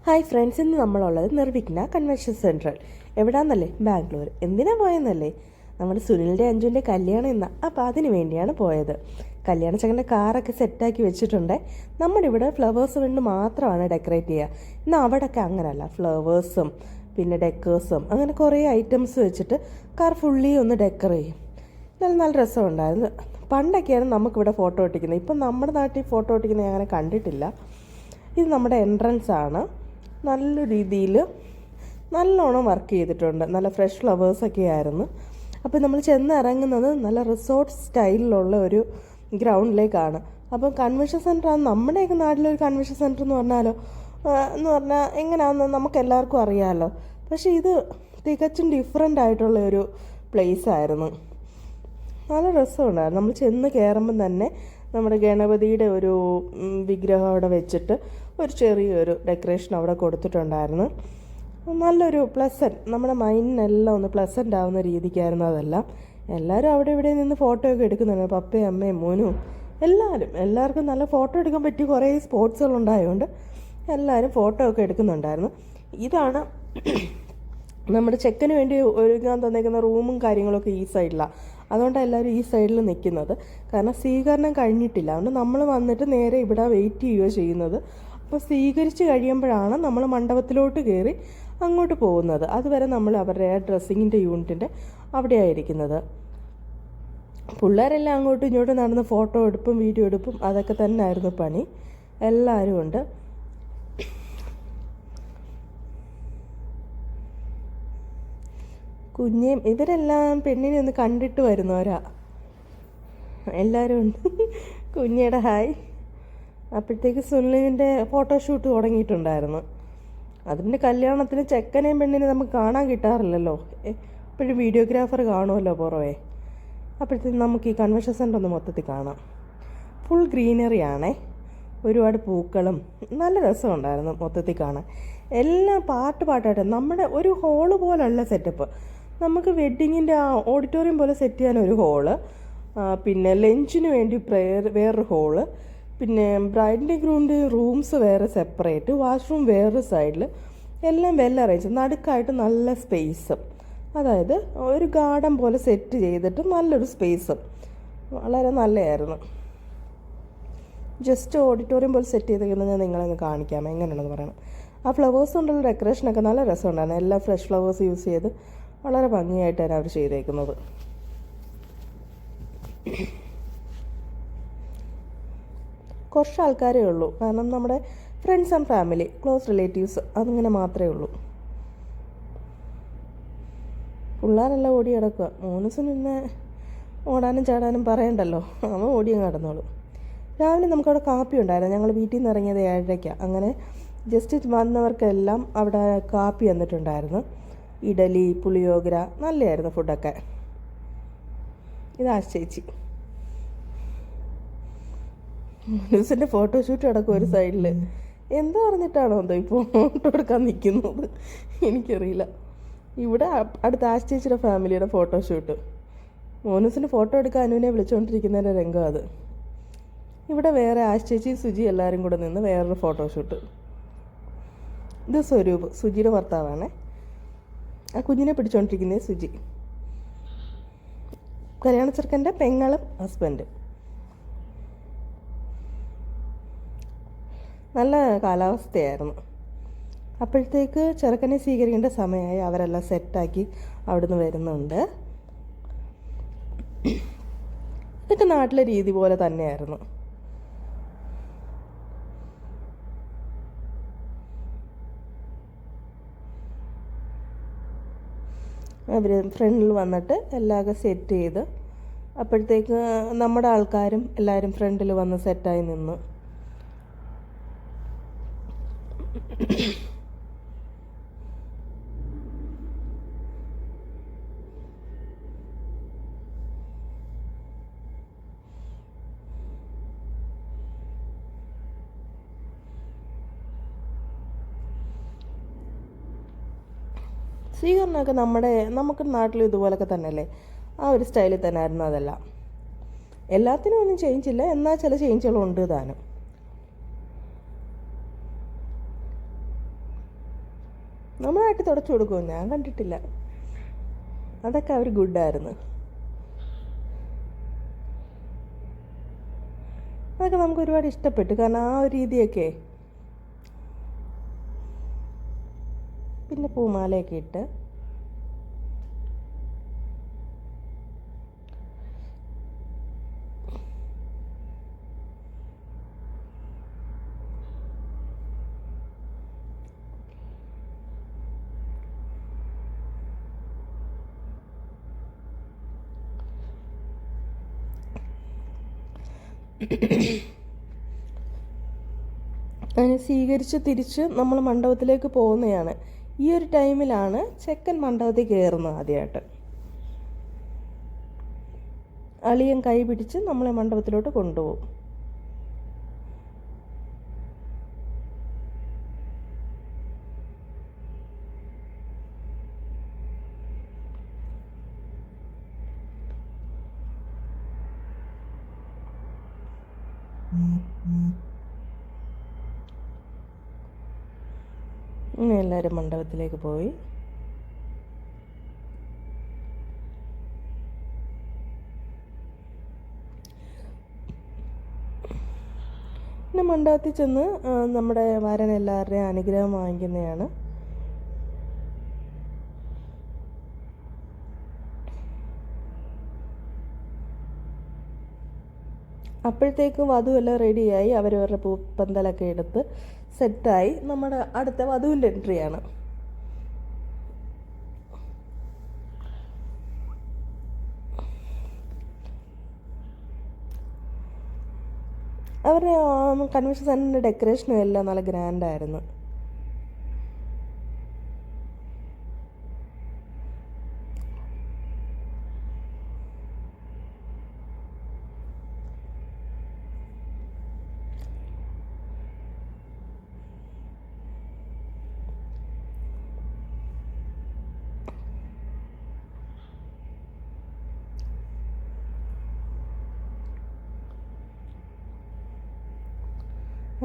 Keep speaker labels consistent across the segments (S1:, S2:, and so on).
S1: Hi friends, ഇന്ന് നമ്മളുള്ളത് നിർവിഘ്ന convention central. എവിടാന്നല്ലേ? Bangalore. എന്തിനാ പോയെന്നല്ലേ? നമ്മുടെ സുനിലിൻ്റെ അഞ്ജുവിൻ്റെ കല്യാണം ഇന്ന, അപ്പോൾ അതിന് വേണ്ടിയാണ് പോയത്. കല്യാണ ചക്കൻ്റെ കാറൊക്കെ സെറ്റാക്കി വെച്ചിട്ടുണ്ട്. നമ്മുടെ ഇവിടെ ഫ്ലവേഴ്സ് കൊണ്ട് മാത്രമാണ് ഡെക്കറേറ്റ് ചെയ്യുക. എന്നാൽ അവിടെയൊക്കെ അങ്ങനെയല്ല, ഫ്ലവേഴ്സും പിന്നെ ഡെക്കേഴ്സും അങ്ങനെ കുറേ ഐറ്റംസ് വെച്ചിട്ട് കാർ ഫുള്ളി ഒന്ന് ഡെക്കർ ചെയ്യും. നല്ല രസമുണ്ടായിരുന്നു. പണ്ടൊക്കെയാണ് നമുക്കിവിടെ ഫോട്ടോ ഒട്ടിക്കുന്നത്. ഇപ്പം നമ്മുടെ നാട്ടിൽ ഫോട്ടോ ഒട്ടിക്കുന്നത് അങ്ങനെ കണ്ടിട്ടില്ല. ഇത് നമ്മുടെ എൻട്രൻസ് ആണ്. നല്ല രീതിയിൽ നല്ലോണം വർക്ക് ചെയ്തിട്ടുണ്ട്. നല്ല ഫ്രഷ് ഫ്ലവേഴ്സൊക്കെ ആയിരുന്നു. അപ്പോൾ നമ്മൾ ചെന്ന് ഇറങ്ങുന്നത് നല്ല റിസോർട്ട് സ്റ്റൈലിലുള്ള ഒരു ഗ്രൗണ്ടിലേക്കാണ്. അപ്പം കൺവെൻഷൻ സെൻറ്റർ നമ്മുടെയൊക്കെ നാട്ടിലൊരു കൺവെൻഷൻ സെൻറ്റർ എന്ന് പറഞ്ഞാൽ എങ്ങനെയാണെന്ന് നമുക്ക് എല്ലാവർക്കും അറിയാമല്ലോ. പക്ഷേ ഇത് തികച്ചും ഡിഫറെൻ്റ് ആയിട്ടുള്ള ഒരു പ്ലേസ് ആയിരുന്നു. നല്ല രസമുണ്ടായിരുന്നു. നമ്മൾ ചെന്ന് കയറുമ്പം തന്നെ നമ്മുടെ ഗണപതിയുടെ ഒരു വിഗ്രഹം അവിടെ വെച്ചിട്ട് ഒരു ചെറിയൊരു ഡെക്കറേഷൻ അവിടെ കൊടുത്തിട്ടുണ്ടായിരുന്നു. നല്ലൊരു നമ്മുടെ മൈൻഡിനെല്ലാം ഒന്ന് പ്ലസൻ്റ് ആവുന്ന രീതിക്കായിരുന്നു അതെല്ലാം. എല്ലാവരും അവിടെ ഇവിടെ നിന്ന് ഫോട്ടോ ഒക്കെ എടുക്കുന്നുണ്ട്. പപ്പയും അമ്മയും മോനും എല്ലാവർക്കും നല്ല ഫോട്ടോ എടുക്കാൻ പറ്റിയ കുറേ സ്പോട്സുകളുണ്ടായതുകൊണ്ട് എല്ലാവരും ഫോട്ടോ ഒക്കെ എടുക്കുന്നുണ്ടായിരുന്നു. ഇതാണ് നമ്മുടെ ചെക്കന് വേണ്ടി ഒരുങ്ങാൻ തന്നേക്കുന്ന റൂമും കാര്യങ്ങളൊക്കെ ഈ സൈഡിലാണ്. അതുകൊണ്ടാണ് എല്ലാവരും ഈ സൈഡിൽ നിൽക്കുന്നത്. കാരണം സ്വീകരണം കഴിഞ്ഞിട്ടില്ല. അതുകൊണ്ട് നമ്മൾ വന്നിട്ട് നേരെ ഇവിടെ വെയിറ്റ് ചെയ്യുകയോ ചെയ്യുന്നത്. അപ്പോൾ സ്വീകരിച്ച് കഴിയുമ്പോഴാണ് നമ്മൾ മണ്ഡപത്തിലോട്ട് കയറി അങ്ങോട്ട് പോകുന്നത്. അതുവരെ നമ്മൾ അവരുടെ ഡ്രസ്സിങ്ങിൻ്റെ യൂണിറ്റിൻ്റെ അവിടെയായിരിക്കുന്നത്. പിള്ളേരെല്ലാം അങ്ങോട്ടും ഇങ്ങോട്ടും നടന്ന് ഫോട്ടോ എടുപ്പും വീഡിയോ എടുപ്പും അതൊക്കെ തന്നെ ആയിരുന്നു പണി. എല്ലാവരും ഉണ്ട്. കുഞ്ഞേം ഇവരെല്ലാം പെണ്ണിനെ ഒന്ന് കണ്ടിട്ട് വരുന്നവരാ. എല്ലാവരും ഉണ്ട്. കുഞ്ഞയുടെ ഹായ്. അപ്പോഴത്തേക്ക് സുനിലിൻ്റെ ഫോട്ടോഷൂട്ട് തുടങ്ങിയിട്ടുണ്ടായിരുന്നു. അതിൻ്റെ കല്യാണത്തിന് ചെക്കനെയും പെണ്ണിനെ നമുക്ക് കാണാൻ കിട്ടാറില്ലല്ലോ. എപ്പോഴും വീഡിയോഗ്രാഫർ കാണുമല്ലോ പുറമേ. അപ്പോഴത്തേക്കും നമുക്ക് ഈ കൺവെൻഷൻ സെൻ്റർ ഒന്ന് മൊത്തത്തിൽ കാണാം. ഫുൾ ഗ്രീനറി ആണേ. ഒരുപാട് പൂക്കളും നല്ല രസമുണ്ടായിരുന്നു മൊത്തത്തിൽ കാണാൻ. എല്ലാം പാട്ടായിട്ട് നമ്മുടെ ഒരു ഹോള് പോലുള്ള സെറ്റപ്പ്. നമുക്ക് വെഡ്ഡിങ്ങിൻ്റെ ഓഡിറ്റോറിയം പോലെ സെറ്റ് ചെയ്യാൻ ഒരു ഹോള്, പിന്നെ ലഞ്ചിന് വേണ്ടി വേറൊരു ഹോള്, പിന്നെ ബ്രൈഡിൻ്റെ ഗ്രൂമിൻ്റെ റൂംസ് വേറെ സെപ്പറേറ്റ്, വാഷ്റൂം വേറൊരു സൈഡിൽ, എല്ലാം വെൽ അറേഞ്ച്. നടുക്കായിട്ട് നല്ല സ്പേസ്, അതായത് ഒരു ഗാർഡൻ പോലെ സെറ്റ് ചെയ്തിട്ട് നല്ലൊരു സ്പേസ്. വളരെ നല്ലതായിരുന്നു. ജസ്റ്റ് ഓഡിറ്റോറിയം പോലെ സെറ്റ് ചെയ്തേക്കുന്നത് ഞാൻ നിങ്ങളെ കാണിക്കാം എങ്ങനെയാണെന്ന് പറയണം. ആ ഫ്ലവേഴ്സ് കൊണ്ടുള്ള ഡെക്കറേഷനൊക്കെ നല്ല രസമുണ്ടായിരുന്നു. എല്ലാം ഫ്രഷ് ഫ്ലവേഴ്സ് യൂസ് ചെയ്ത് വളരെ ഭംഗിയായിട്ടാണ് അവർ ചെയ്തേക്കുന്നത്. കുറച്ച് ആൾക്കാരേ ഉള്ളൂ. കാരണം നമ്മുടെ friends and family, close relatives അതിങ്ങനെ മാത്രമേ ഉള്ളൂ. പിള്ളേരെല്ലാം ഓടി കിടക്കുക. മോനൂസിന് പിന്നെ ഓടാനും ചാടാനും പറയണ്ടല്ലോ, അവൻ ഓടിയും കടന്നോളൂ. രാവിലെ നമുക്കവിടെ കാപ്പി ഉണ്ടായിരുന്നു. ഞങ്ങൾ വീട്ടിൽ നിന്ന് ഇറങ്ങിയത് 7:30. അങ്ങനെ ജസ്റ്റ് വന്നവർക്കെല്ലാം അവിടെ കാപ്പി തന്നിട്ടുണ്ടായിരുന്നു. ഇഡലി, പുളിയോഗ്ര, നല്ലതായിരുന്നു ഫുഡൊക്കെ. ഇതാ ചേച്ചി. ന്യൂസിൻ്റെ ഫോട്ടോഷൂട്ട് കിടക്കും ഒരു സൈഡിൽ. എന്താ പറഞ്ഞിട്ടാണോ എന്തോ ഇപ്പോൾ ഫോട്ടോ എടുക്കാൻ നിൽക്കുന്നത് എനിക്കറിയില്ല. ഇവിടെ അടുത്ത ചേച്ചിയുടെ ഫാമിലിയുടെ ഫോട്ടോഷൂട്ട്. മോനൂസിൻ്റെ ഫോട്ടോ എടുക്കാൻ അനുവിനെ വിളിച്ചുകൊണ്ടിരിക്കുന്നതിൻ്റെ രംഗം അത്. ഇവിടെ വേറെ ചേച്ചി സുജി എല്ലാവരും കൂടെ നിന്ന് വേറൊരു ഫോട്ടോഷൂട്ട്. ഇത് സ്വരൂപ്, സുജിയുടെ ഭർത്താവാണ്. ആ കുഞ്ഞിനെ പിടിച്ചുകൊണ്ടിരിക്കുന്നത് സുജി. കല്യാണ ചെറുക്കൻ്റെ പെങ്ങളും ഹസ്ബൻഡ്. നല്ല കാലാവസ്ഥയായിരുന്നു. അപ്പോഴത്തേക്ക് ചെറുക്കനെ സ്വീകരിക്കേണ്ട സമയമായി. അവരെല്ലാം സെറ്റാക്കി അവിടുന്ന് വരുന്നുണ്ട്. ഇതൊക്കെ നാട്ടിലെ രീതി പോലെ തന്നെയായിരുന്നു. അവർ ഫ്രണ്ടിൽ വന്നിട്ട് എല്ലാം സെറ്റ് ചെയ്ത്, അപ്പോഴത്തേക്ക് നമ്മുടെ ആൾക്കാരും എല്ലാവരും ഫ്രണ്ടിൽ വന്ന് സെറ്റായി നിന്ന്. സ്വീകരണമൊക്കെ നമുക്ക് നാട്ടിൽ ഇതുപോലൊക്കെ തന്നെയല്ലേ, ആ ഒരു സ്റ്റൈലിൽ തന്നെ ആയിരുന്നു അതെല്ലാം. എല്ലാത്തിനും ഒന്നും ചേഞ്ചില്ല, എന്നാൽ ചില ചേഞ്ചുകളുണ്ട് താനും. നമ്മളായിട്ട് തുടച്ചു കൊടുക്കുമോ? ഞാൻ കണ്ടിട്ടില്ല. അതൊക്കെ അവർ ഗുഡായിരുന്നു. അതൊക്കെ നമുക്ക് ഒരുപാട് ഇഷ്ടപ്പെട്ടു. കാരണം ആ ഒരു രീതിയൊക്കെ. പിന്നെ പൂമാലയൊക്കെ ഇട്ട് അതിനെ സ്വീകരിച്ച് തിരിച്ച് നമ്മൾ മണ്ഡപത്തിലേക്ക് പോകുന്നതാണ്. ഈ ഒരു ടൈമിലാണ് ചെക്കൻ മണ്ഡപത്തിൽ കയറുന്നത് ആദ്യമായിട്ട്. അളിയൻ കൈ പിടിച്ച് നമ്മളെ മണ്ഡപത്തിലോട്ട് കൊണ്ടുപോകും. ഇങ്ങനെ എല്ലാവരും മണ്ഡപത്തിലേക്ക് പോയി. പിന്നെ മണ്ഡപത്തിൽ ചെന്ന് നമ്മുടെ വരൻ എല്ലാവരുടെയും അനുഗ്രഹം വാങ്ങിക്കുന്നതാണ്. അപ്പോഴത്തേക്ക് വധു എല്ലാം റെഡിയായി. അവരവരുടെ പൂപ്പന്തലൊക്കെ എടുത്ത് സെറ്റായി. നമ്മുടെ അടുത്ത വധുവിൻ്റെ എൻട്രിയാണ്. അവരുടെ കൺവെൻഷൻ സെൻ്ററിൻ്റെ ഡെക്കറേഷനും എല്ലാം നല്ല ഗ്രാൻഡായിരുന്നു.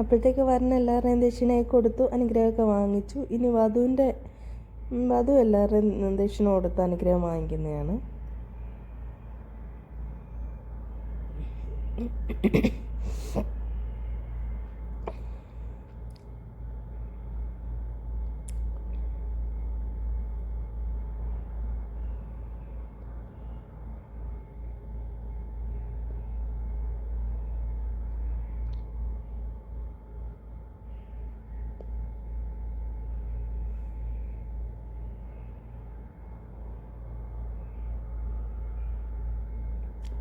S1: അപ്പോഴത്തേക്ക് വരൻ എല്ലാവരുടെയും ദക്ഷിണയൊക്കെ കൊടുത്തു, അനുഗ്രഹമൊക്കെ വാങ്ങിച്ചു. ഇനി വധു എല്ലാവരുടെയും ദക്ഷിണ കൊടുത്ത് അനുഗ്രഹം വാങ്ങിക്കുന്നതാണ്.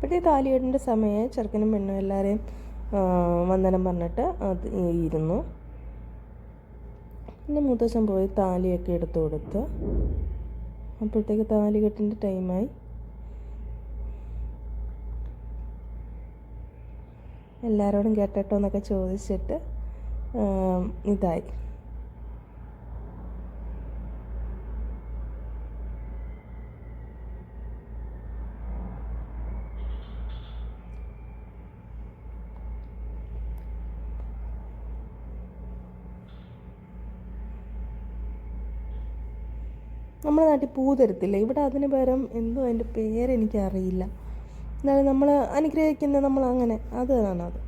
S1: അപ്പോഴത്തെ താലികെട്ടിൻ്റെ സമയമായി. ചെറുക്കനും പെണ്ണും എല്ലാവരെയും വന്ദനം പറഞ്ഞിട്ട് അത് ഇരുന്നു. പിന്നെ മുത്തച്ഛൻ പോയി താലിയൊക്കെ എടുത്തു കൊടുത്ത്. അപ്പോഴത്തേക്ക് താലികെട്ടിൻ്റെ ടൈമായി. എല്ലാവരോടും കേട്ടോ എന്നൊക്കെ ചോദിച്ചിട്ട് ഇതായി. നമ്മുടെ നാട്ടിൽ പൂ തരത്തില്ല. ഇവിടെ അതിന് പകരം എന്തോ അതിൻ്റെ പേരെനിക്കറിയില്ല. എന്നാലും നമ്മൾ അനുഗ്രഹിക്കുന്ന നമ്മളങ്ങനെ അതാണത്.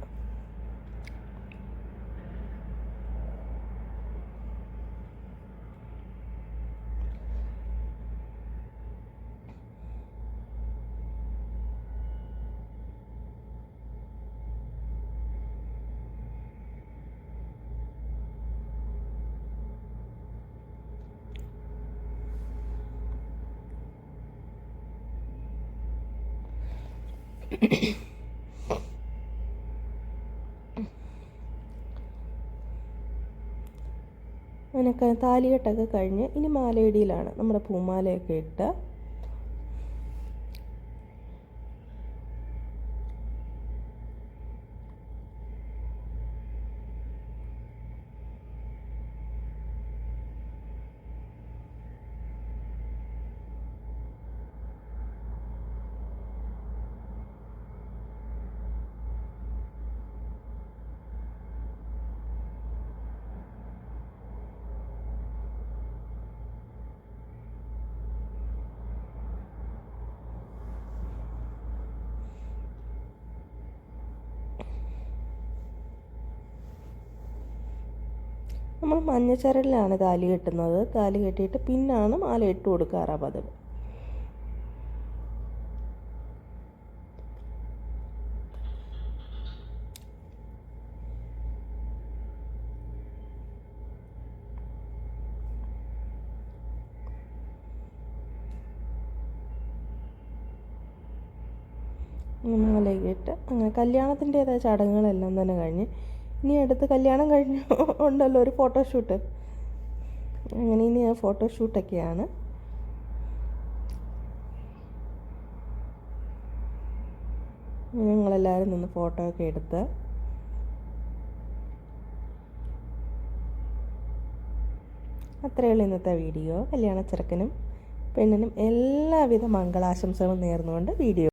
S1: അതിനൊക്കെ താലികെട്ടൊക്കെ കഴിഞ്ഞ് ഇനി മാലയിടിയിലാണ്. നമ്മുടെ പൂമാലയൊക്കെ ഇട്ട് നമ്മൾ മഞ്ഞച്ചരടിലാണ് താലി കെട്ടുന്നത്. താലി കെട്ടിയിട്ട് പിന്നാണ് മാല ഇട്ട് കൊടുക്കാറാ പതിവ്. മാലയിട്ട് അങ്ങനെ കല്യാണത്തിൻ്റേതായ ചടങ്ങുകളെല്ലാം തന്നെ കഴിഞ്ഞ് ഇനി അടുത്ത് കല്യാണം കഴിഞ്ഞ് ഉണ്ടല്ലോ ഒരു ഫോട്ടോഷൂട്ട്. അങ്ങനെ ഇനി ആ ഫോട്ടോഷൂട്ടൊക്കെയാണ്. ഞങ്ങളെല്ലാവരും നിന്ന് ഫോട്ടോ ഒക്കെ എടുത്ത് അത്രയേ ഉള്ളൂ ഇന്നത്തെ വീഡിയോ. കല്യാണ ചെറുക്കനും പെണ്ണിനും എല്ലാവിധ മംഗളാശംസകളും നേർന്നുകൊണ്ട് വീഡിയോ